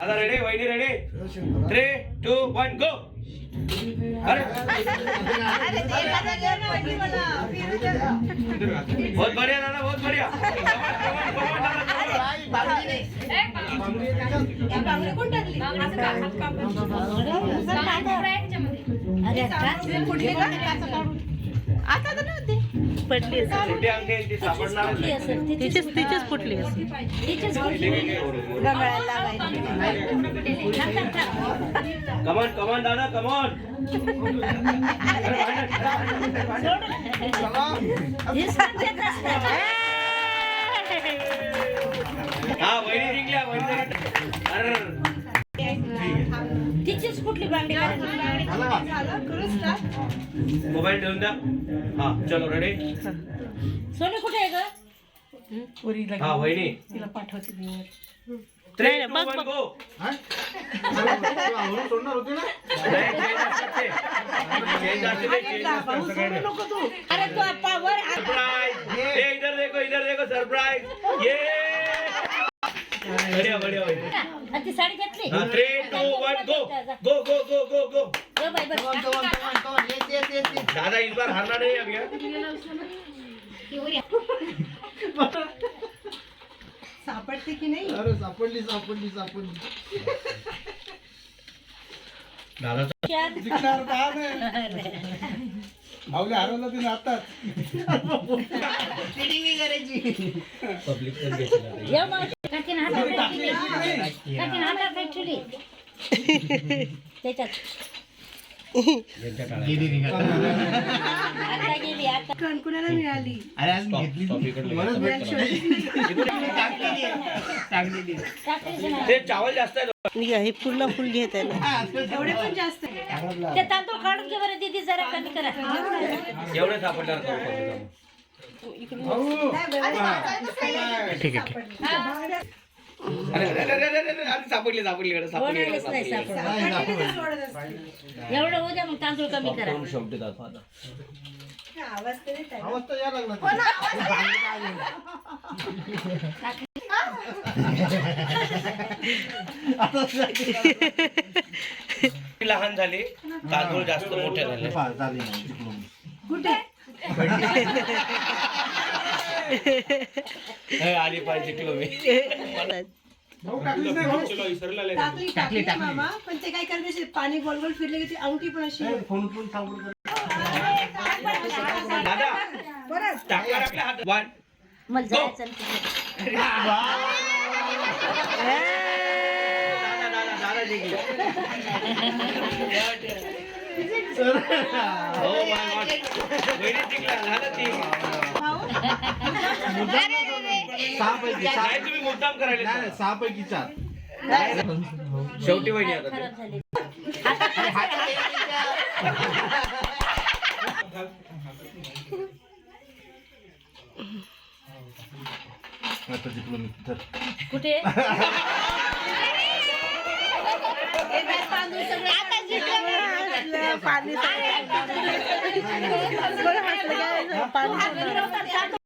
आता रेडी वहिनी रेडी 3 2 1 गो अरे बहुत बढ़िया दादा बहुत बढ़िया आता तर नव्हती पडली छोटी अंके ती सापडणार तिचेच फुटली असेल रंगायला लावायची कमॉन कमॉन दादा कमॉन हा वहिनी जिंकल्या वहिनी अरे तिचीच कुठली बांगडी मोबाईल ठेवून द्या हा चलो रेडी सोनी कुठे आहे ग हा वहिनी तिला पाठवते मी 3 2 1 गो अरे तू पावर सरप्राइज ये इधर देखो सरप्राइज ये बढ़िया बढ़िया वहिनी ती साडी घेतली 3 2 1 गो गो गो गो गो गो गो बाई बस दादा इस बार हारना नहीं अब यार सापडते की नाही अरे सापडली दादा जिंकणार का नाही भाऊला हरवलं तिने आताच पब्लिक पण घेतला या मावशी काकीन हातात काय ठेवली त्याच्यात आता गेली आता कणकुणाला मिळाली ते चावल जास्त आहे हे पूर्ण फुल घेत आहे एवढे पण जास्त आहे. ते तांदूळ काढून घे बरं दीदी जरा कमी करा एवढे सापडणार ठीक आहे अरे सापडली कोणालाच नाही सापडलं एवढं होऊ द्या मग तांदूळ कमी करा शेवटी दाखवा आवाज तरी येत आहे. आवाज तर यायला लागला लहान झाले तांदूळ जास्त मोठे झाले कुठे आली पाहिजे किलो मी टाकली मामा पण ते काय करायचे पाणी गोल गोल फिरले की ती अंगठी पण अशी दादा टाकला आपल्या हात 1 मला जायचं दादा जिंकले हो वहिनी जिंकला दादा ती नाही तुम्ही मुद्दाम करायला 6 पैकी 4 शेवटी वहिनी आता खराब झाली आता जिंकलो मी कुठे पाणी